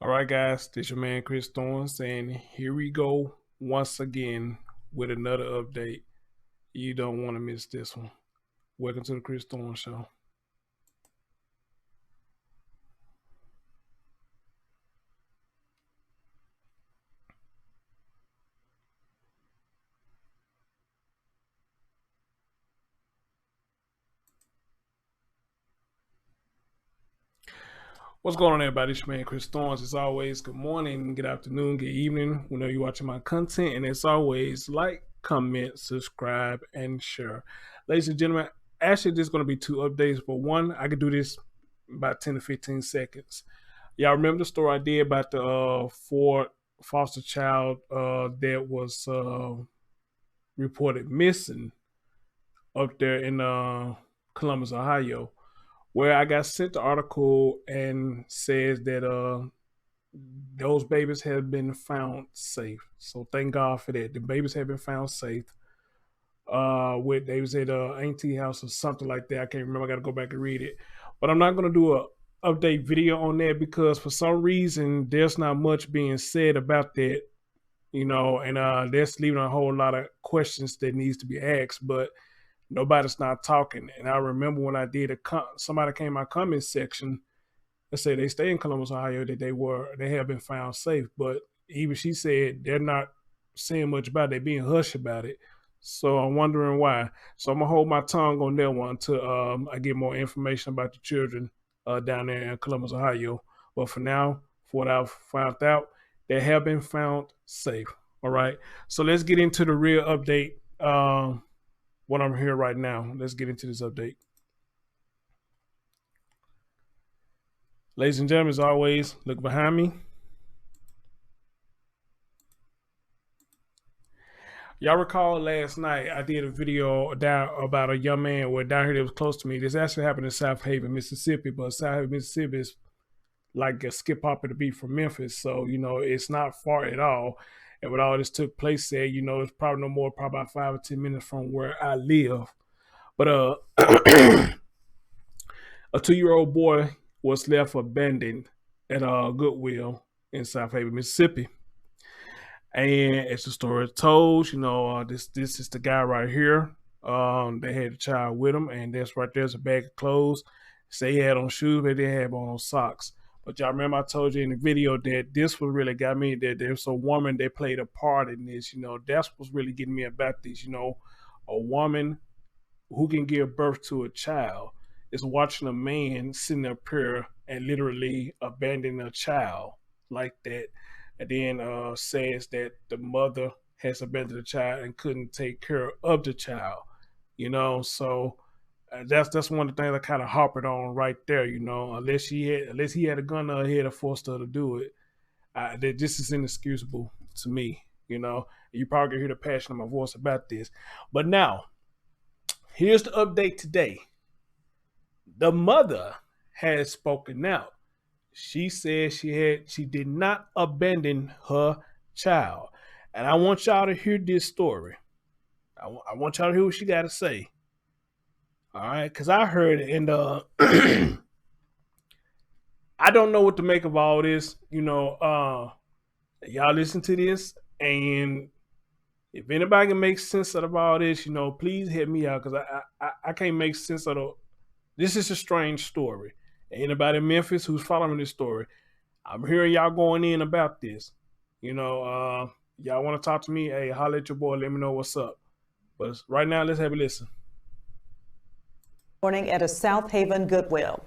All right, guys, this your man Chris Thorne saying, here we go once again with another update. You don't want to miss this one. Welcome to the Chris Thorne Show. What's going on, everybody? It's your man Chris Thorne. As always, good morning, good afternoon, good evening, whenever you're watching my content. And as always, like, comment, subscribe, and share. Ladies and gentlemen, actually, there's going to be two updates. But one, I could do this about 10 to 15 seconds. Y'all remember the story I did about the Ford foster child that was reported missing up there in Columbus, Ohio, where I got sent the article and says that those babies have been found safe. So thank God for that. The babies have been found safe. They was at auntie house or something like that. I can't remember. I got to go back and read it. But I'm not going to do a update video on that because for some reason there's not much being said about that, and that's leaving a whole lot of questions that needs to be asked. But nobody's not talking. And I remember when I did somebody came in my comment section and said they stay in Columbus, Ohio, that they have been found safe. But even she said they're not saying much about it. They're being hushed about it. So I'm wondering why. So I'm gonna hold my tongue on that one until I get more information about the children down there in Columbus, Ohio. But for now, for what I've found out, they have been found safe. All right. So let's get into the real update. What I'm here right now. Let's get into this update. Ladies and gentlemen, as always, look behind me. Y'all recall last night I did a video down about a young man down here that was close to me. This actually happened in Southaven, Mississippi, but Southaven, Mississippi is like a skip hop of the beat from Memphis. So, it's not far at all. And when all this took place there, it's probably no more, probably about 5 or 10 minutes from where I live. But a 2-year-old boy was left abandoned at Goodwill in Southaven, Mississippi. And as the story told, this is the guy right here. They had a child with him, and that's right there's a bag of clothes. Say he had on shoes, but they had on socks. But y'all remember I told you in the video that this was really got me, that there's a woman that played a part in this. That's what's really getting me about this. A woman who can give birth to a child is watching a man sitting up here and literally abandon a child like that. And then says that the mother has abandoned the child and couldn't take care of the child. So that's one of the things I kind of harped on right there. Unless he had a gun to her head or forced her to do it, this is inexcusable to me. You probably can hear the passion of my voice about this. But now, here's the update today. The mother has spoken out. She said she did not abandon her child, and I want y'all to hear this story. I want y'all to hear what she got to say. All right, because I heard it, and I don't know what to make of all this. Y'all listen to this, and if anybody can make sense out of all this, please hit me out, because I can't make sense of it. This is a strange story. Anybody in Memphis who's following this story, I'm hearing y'all going in about this. Y'all want to talk to me? Hey, holler at your boy. Let me know what's up. But right now, let's have a listen. Morning at a Southaven Goodwill.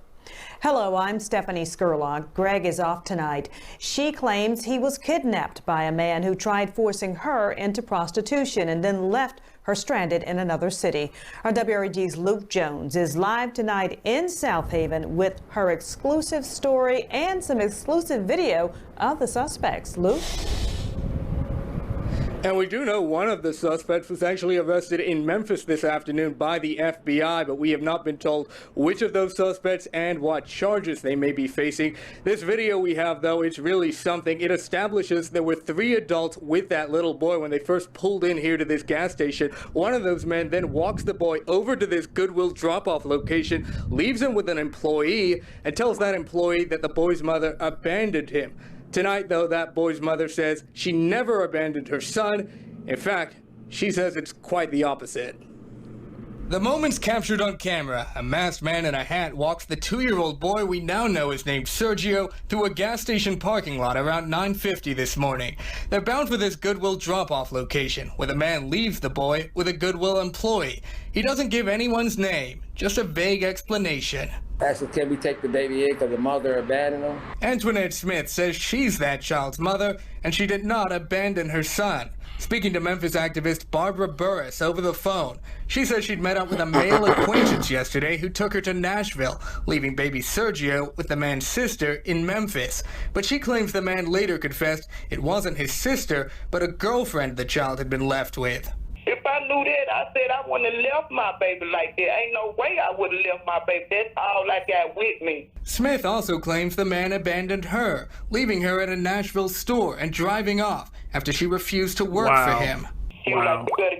Hello, I'm Stephanie Skurlock. Greg is off tonight. She claims he was kidnapped by a man who tried forcing her into prostitution and then left her stranded in another city. Our WREG's Luke Jones is live tonight in Southaven with her exclusive story and some exclusive video of the suspects. Luke? And we do know one of the suspects was actually arrested in Memphis this afternoon by the FBI, but we have not been told which of those suspects and what charges they may be facing. This video we have, though, it's really something. It establishes there were 3 adults with that little boy when they first pulled in here to this gas station. One of those men then walks the boy over to this Goodwill drop-off location, leaves him with an employee, and tells that employee that the boy's mother abandoned him. Tonight, though, that boy's mother says she never abandoned her son. In fact, she says it's quite the opposite. The moment's captured on camera. A masked man in a hat walks the 2-year-old boy we now know is named Sergio through a gas station parking lot around 9:50 this morning. They're bound for this Goodwill drop-off location, where the man leaves the boy with a Goodwill employee. He doesn't give anyone's name, just a vague explanation. Actually, can we take the baby in because the mother abandoned him? Antoinette Smith says she's that child's mother, and she did not abandon her son. Speaking to Memphis activist Barbara Burris over the phone, she says she'd met up with a male acquaintance yesterday who took her to Nashville, leaving baby Sergio with the man's sister in Memphis. But she claims the man later confessed it wasn't his sister, but a girlfriend the child had been left with. If I knew that, I said I wouldn't have left my baby like that. Ain't no way I would have left my baby. That's all I got with me. Smith also claims the man abandoned her, leaving her at a Nashville store and driving off after she refused to work for him. She was like, you better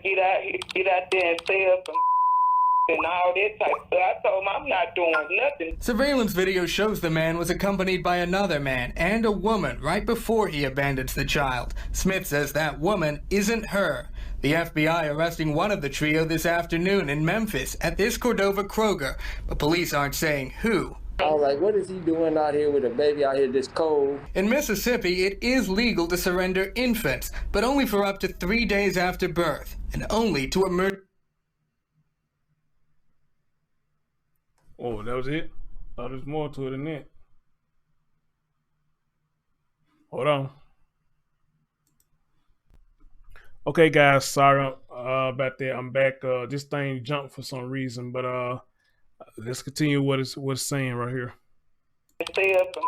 get out there and sell some and all that type of stuff. I told him I'm not doing nothing. Surveillance video shows the man was accompanied by another man and a woman right before he abandons the child. Smith says that woman isn't her. The FBI arresting one of the trio this afternoon in Memphis at this Cordova Kroger, but police aren't saying who. I was like, what is he doing out here with a baby out here this cold? In Mississippi, it is legal to surrender infants, but only for up to 3 days after birth, and only to emergency. Oh, that was it? Thought there's more to it than that. Hold on. Okay, guys, sorry about that. I'm back. This thing jumped for some reason, but let's continue what it's saying right here. Sell some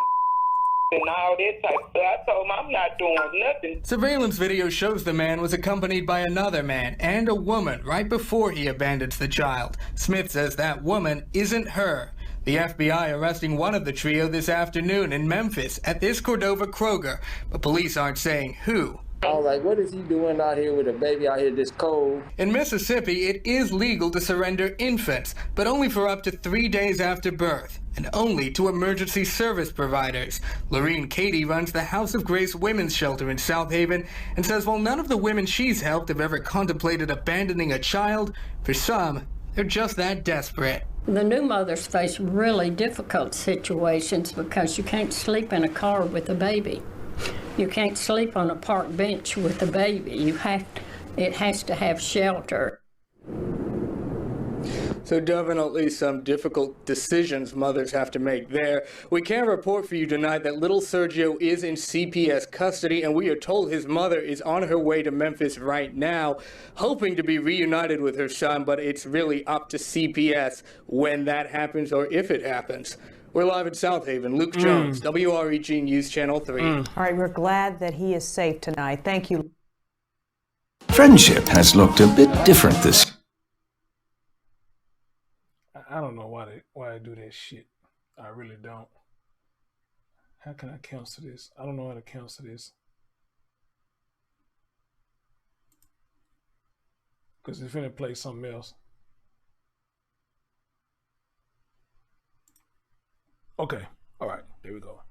and all that type of stuff. I told him I'm not doing nothing. Surveillance video shows the man was accompanied by another man and a woman right before he abandons the child. Smith says that woman isn't her. The FBI arresting one of the trio this afternoon in Memphis at this Cordova Kroger, but police aren't saying who. I was like, what is he doing out here with a baby out here this cold? In Mississippi, it is legal to surrender infants, but only for up to 3 days after birth, and only to emergency service providers. Lorene Cady runs the House of Grace Women's Shelter in Southaven and says while none of the women she's helped have ever contemplated abandoning a child, for some, they're just that desperate. The new mothers face really difficult situations because you can't sleep in a car with a baby. You can't sleep on a park bench with a baby. It has to have shelter. So definitely some difficult decisions mothers have to make there. We can report for you tonight that little Sergio is in CPS custody, and we are told his mother is on her way to Memphis right now, hoping to be reunited with her son, but it's really up to CPS when that happens or if it happens. We're live in Southaven. Luke Jones, WREG News Channel 3. All right, we're glad that he is safe tonight. Thank you. Friendship has looked a bit different this year. I don't know why they do that shit. I really don't. How can I cancel this? I don't know how to cancel this. Because it's finna play something else. Okay. All right. There we go.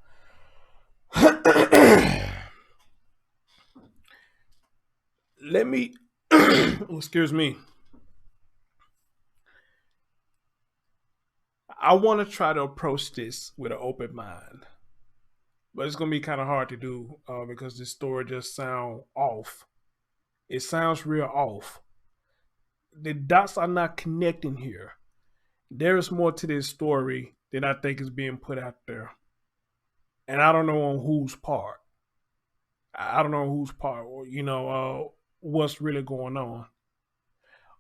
Let me, excuse me. I want to try to approach this with an open mind, but it's going to be kind of hard to do because this story just sounds off. It sounds real off. The dots are not connecting here. There is more to this story than I think is being put out there. And I don't know on whose part. I don't know whose part, or, what's really going on.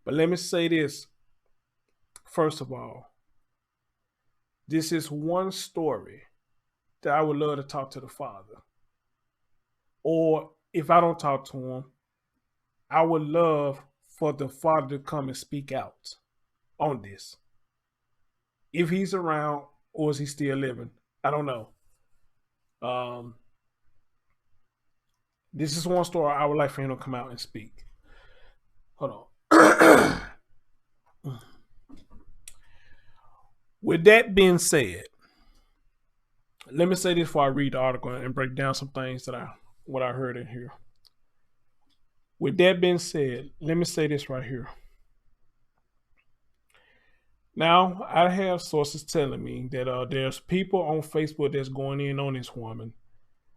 But let me say this. First of all, this is one story that I would love to talk to the father. Or if I don't talk to him, I would love for the father to come and speak out on this. If he's around or is he still living, I don't know. This is one story I would like for him to come out and speak. Hold on. With that being said, let me say this before I read the article and break down some things that what I heard in here. With that being said, let me say this right here. Now, I have sources telling me that there's people on Facebook that's going in on this woman.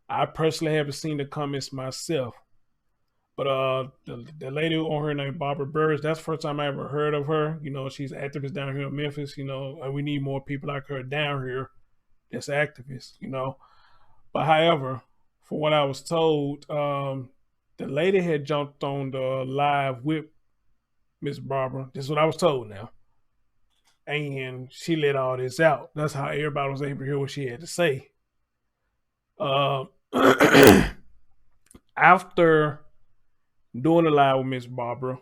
I personally haven't seen the comments myself, but the lady on her named Barbara Burris, that's the first time I ever heard of her. You know, she's an activist down here in Memphis. You know, and we need more people like her down here that's activists. You know, but however, from what I was told, the lady had jumped on the live with Miss Barbara. This is what I was told now. And she let all this out. That's how everybody was able to hear what she had to say. After doing the live with Miss Barbara,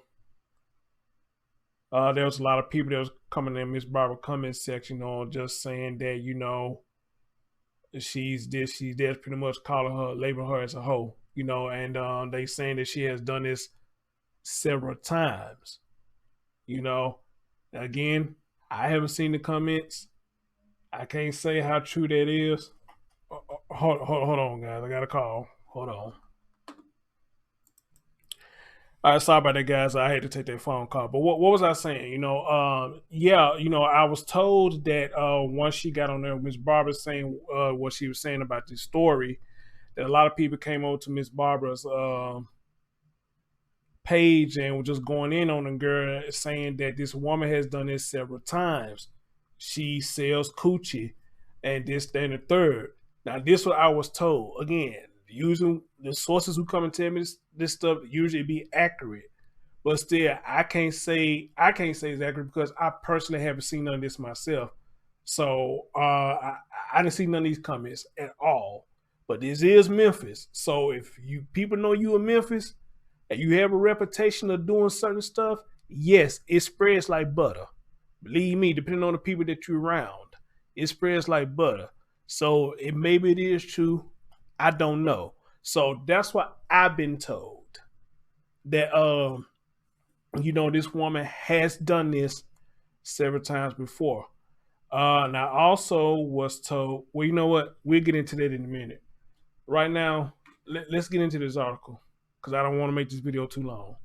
there was a lot of people that was coming in Miss Barbara comment section, you know, just saying that, you know, she's this, she's that, pretty much calling her, labeling her as a hoe, you know, and they saying that she has done this several times, you know. Again, I haven't seen the comments. I can't say how true that is. Hold on, guys. I got a call. Hold on. All right, sorry about that, guys. I had to take that phone call. But what was I saying? You know, yeah, you know, I was told that once she got on there, Miss Barbara saying what she was saying about this story, that a lot of people came over to Miss Barbara's page and were just going in on the girl, saying that this woman has done this several times. She sells coochie and this, that, and the third. Now, this is what I was told. Again, using the sources who come and tell me this stuff usually be accurate, but still, I can't say it's accurate because I personally haven't seen none of this myself. So I didn't see none of these comments at all. But this is Memphis, so if you people know you in Memphis and you have a reputation of doing certain stuff, yes, it spreads like butter. Believe me, depending on the people that you're around, it spreads like butter. So maybe it is true. I don't know. So that's what I've been told. That you know, this woman has done this several times before. And I also was told, well, you know what? We'll get into that in a minute. Right now, let's get into this article because I don't want to make this video too long.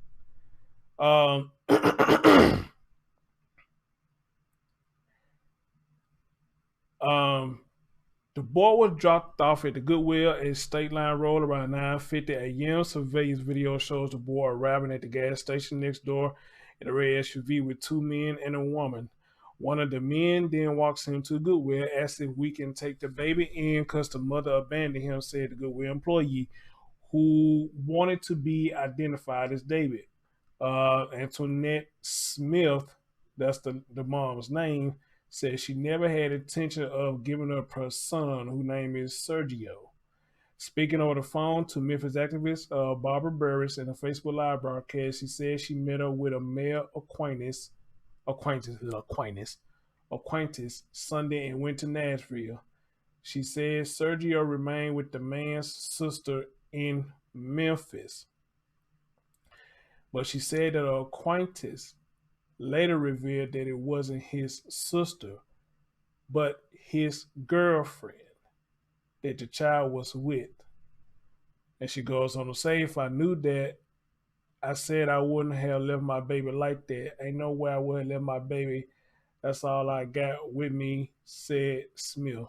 The boy was dropped off at the Goodwill at Stateline Road around 9:50 a.m. Surveillance video shows the boy arriving at the gas station next door in a red SUV with two men and a woman. One of the men then walks him to Goodwill, asks if we can take the baby in because the mother abandoned him, said the Goodwill employee, who wanted to be identified as David. Antoinette Smith, that's the mom's name, said she never had intention of giving up her son, whose name is Sergio. Speaking over the phone to Memphis activist Barbara Burris in a Facebook Live broadcast, she said she met up with a male acquaintance Sunday and went to Nashville. She said Sergio remained with the man's sister in Memphis. But she said that her acquaintance later revealed that it wasn't his sister, but his girlfriend that the child was with. And she goes on to say, if I knew that, I said I wouldn't have left my baby like that. Ain't no way I would have left my baby. That's all I got with me, said Smith.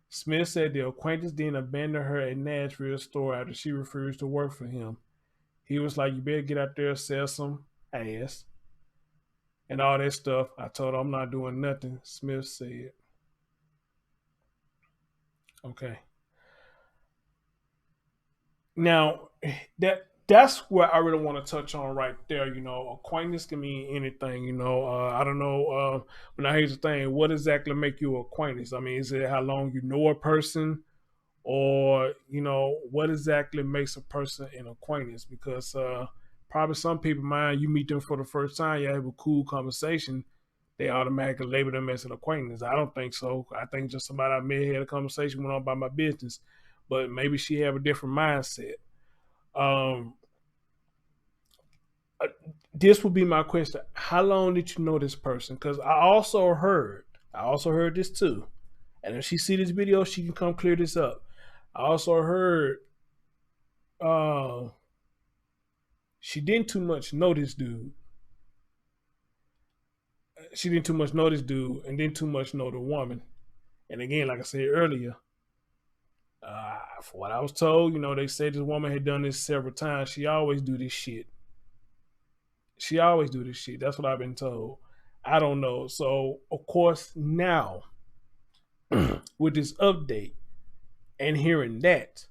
Smith said the acquaintance then abandoned her at Nashville store after she refused to work for him. He was like, you better get out there and sell some ass and all that stuff. I told her I'm not doing nothing, Smith said. Okay. Now, that's what I really want to touch on right there. You know, acquaintance can mean anything, you know. I don't know. But now here's the thing. What exactly make you an acquaintance? I mean, is it how long you know a person? Or, you know, what exactly makes a person an acquaintance? Because probably some people, mind, you meet them for the first time, you have a cool conversation, they automatically label them as an acquaintance. I don't think so. I think just somebody I met, had a conversation, went on about my business. But maybe she have a different mindset. This would be my question. How long did you know this person? Because I also heard this too. And if she see this video, she can come clear this up. I also heard she didn't too much know this dude. She didn't too much know this dude and didn't too much know the woman. And again, like I said earlier, for what I was told, they said this woman had done this several times. She always do this shit. That's what I've been told. I don't know. So, of course, now, with this update and hearing that,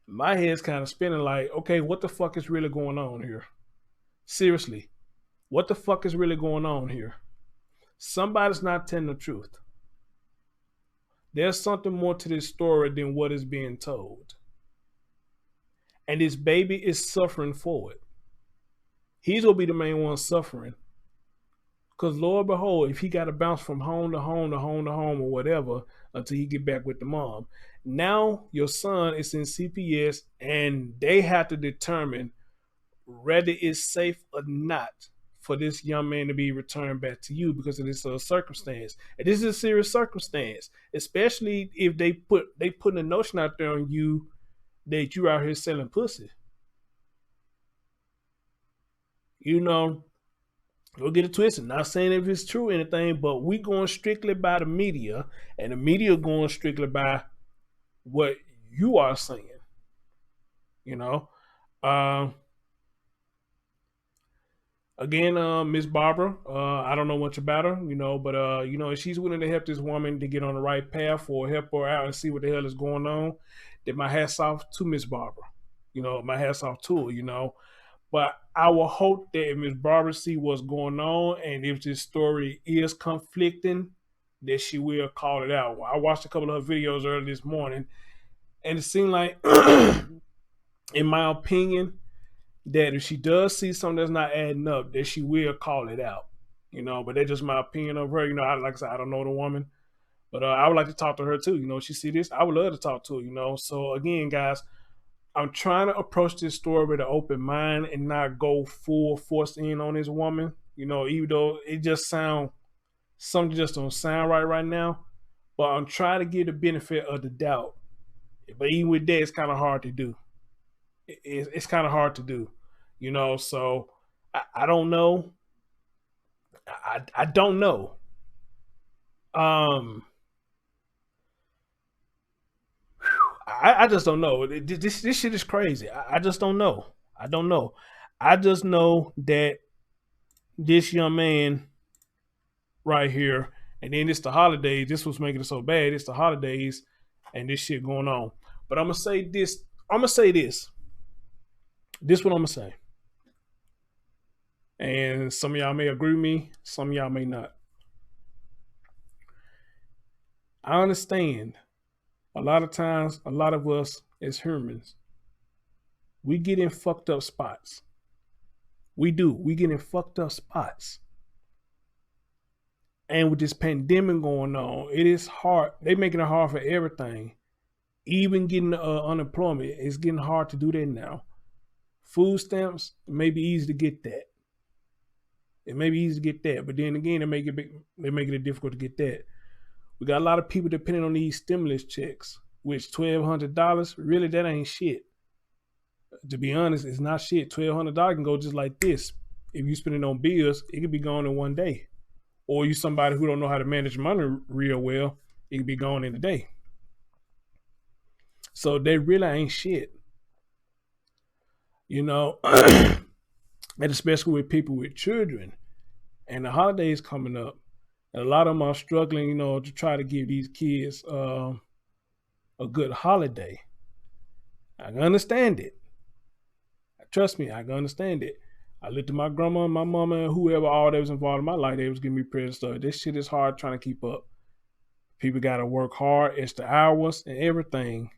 my head's kind of spinning like, okay, what the fuck is really going on here? Seriously, what the fuck is really going on here? Somebody's not telling the truth. There's something more to this story than what is being told. And this baby is suffering for it. He's going to be the main one suffering. Because Lord behold, if he got to bounce from home to home to home to home or whatever until he get back with the mom. Now your son is in CPS and they have to determine whether it's safe or not for this young man to be returned back to you because of this circumstance. And this is a serious circumstance, especially if they put a notion out there on you that you're out here selling pussy. Don't get it twisted. Not saying if it's true or anything, but we going strictly by the media, and the media going strictly by what you are saying. Again, Miss Barbara, I don't know much about her, but if she's willing to help this woman to get on the right path or help her out and see what the hell is going on, then my hat's off to Miss Barbara. My hat's off to her, But I will hope that if Miss Barbara see what's going on and if this story is conflicting, that she will call it out. I watched a couple of her videos earlier this morning, and it seemed like, in my opinion, that if she does see something that's not adding up, that she will call it out. But that's just my opinion of her. Like I said, I don't know the woman, but I would like to talk to her too. If she see this, I would love to talk to her. So again, guys, I'm trying to approach this story with an open mind and not go full force in on this woman. Even though it just something just don't sound right now. But I'm trying to give the benefit of the doubt. But even with that, it's kind of hard to do. It's kind of hard to do. So I don't know. I don't know. I just don't know. This shit is crazy. I just don't know. I don't know. I just know that this young man right here, and then it's the holidays. This was making it so bad. It's the holidays and this shit going on. But I'm going to say this. This what I'm going to say. And some of y'all may agree with me. Some of y'all may not. I understand. A lot of times, a lot of us as humans, we get in fucked up spots. We do. We get in fucked up spots. And with this pandemic going on, it is hard. They're making it hard for everything. Even getting unemployment, it's getting hard to do that now. Food stamps, it may be easy to get that. But then again, they make it difficult to get that. We got a lot of people depending on these stimulus checks, which $1,200, really, that ain't shit. To be honest, it's not shit. $1,200 can go just like this. If you spend it on bills, it could be gone in one day. Or you somebody who don't know how to manage money real well, it could be gone in a day. So they really ain't shit. And especially with people with children. And the holidays coming up. And a lot of them are struggling, to try to give these kids a good holiday. I can understand it. Trust me, I can understand it. I looked at my grandma, my mama, and whoever all that was involved in my life, they was giving me presents. So this shit is hard trying to keep up. People got to work hard, extra hours, and everything.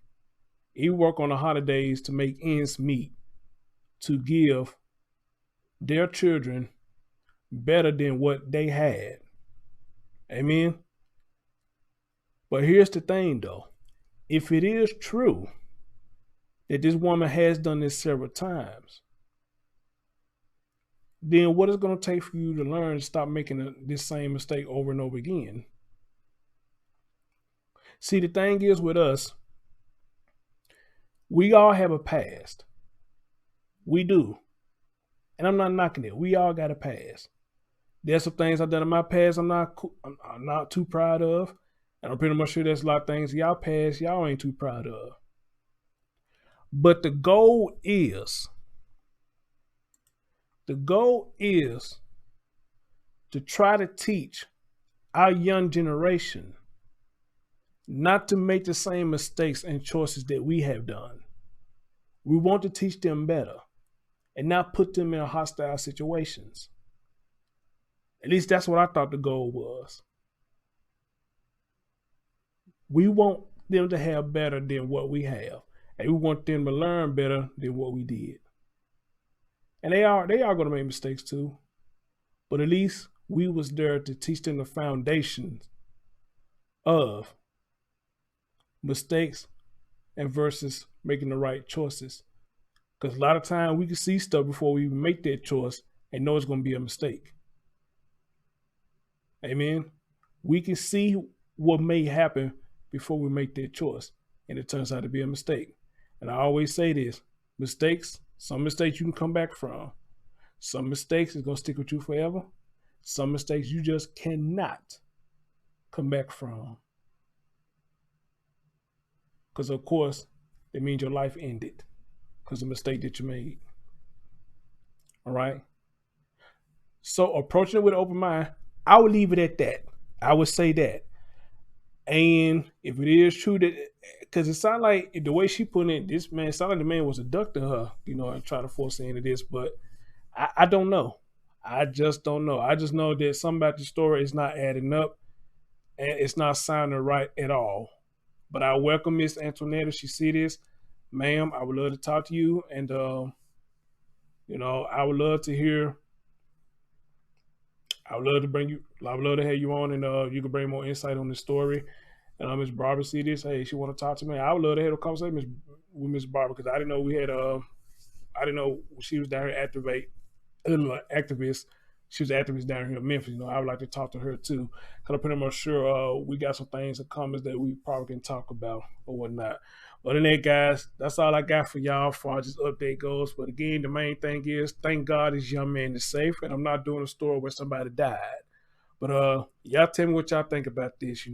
Even work on the holidays to make ends meet, to give their children better than what they had. Amen. But here's the thing, though. If it is true that this woman has done this several times, then what is it going to take for you to learn to stop making this same mistake over and over again? See, the thing is with us, we all have a past. We do. And I'm not knocking it. We all got a past. There's some things I've done in my past I'm not too proud of. And I'm pretty much sure there's a lot of things in y'all past y'all ain't too proud of. But the goal is to try to teach our young generation not to make the same mistakes and choices that we have done. We want to teach them better and not put them in hostile situations. At least that's what I thought the goal was. We want them to have better than what we have. And we want them to learn better than what we did. And they are going to make mistakes too. But at least we was there to teach them the foundations of mistakes and versus making the right choices. Because a lot of times we can see stuff before we even make that choice and know it's going to be a mistake. Amen. We can see what may happen before we make that choice, and it turns out to be a mistake. And I always say this, some mistakes you can come back from. Some mistakes is going to stick with you forever. Some mistakes you just cannot come back from. Because, of course, it means your life ended because of the mistake that you made. All right? So approaching it with an open mind, I would leave it at that. I would say that. And if it is true that, because it sounded like the way she put it, this man, it sounded like the man was abducting her, and trying to force her into this, but I don't know. I just don't know. I just know that something about the story is not adding up and it's not sounding right at all. But I welcome Miss Antoinette if she see this. Ma'am, I would love to talk to you, and I would love to hear. I would love to have you on, and you can bring more insight on the story. And Miss Barbara see this, hey, she want to talk to me. I would love to have a conversation with Miss Barbara, because I didn't know we had I didn't know she was down here activist. She was an activist down here in Memphis. I would like to talk to her too, because I'm pretty much sure we got some things in common that we probably can talk about or whatnot. But in that, guys, that's all I got for y'all as far as this update goes. But again, the main thing is, thank God this young man is safe, and I'm not doing a story where somebody died. But y'all tell me what y'all think about this.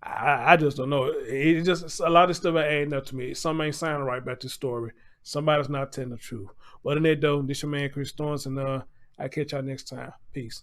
I just don't know. It's just a lot of stuff adding up to me. Something ain't sounding right about this story. Somebody's not telling the truth. But in that though, this your man Chris Thorns, and I catch y'all next time. Peace.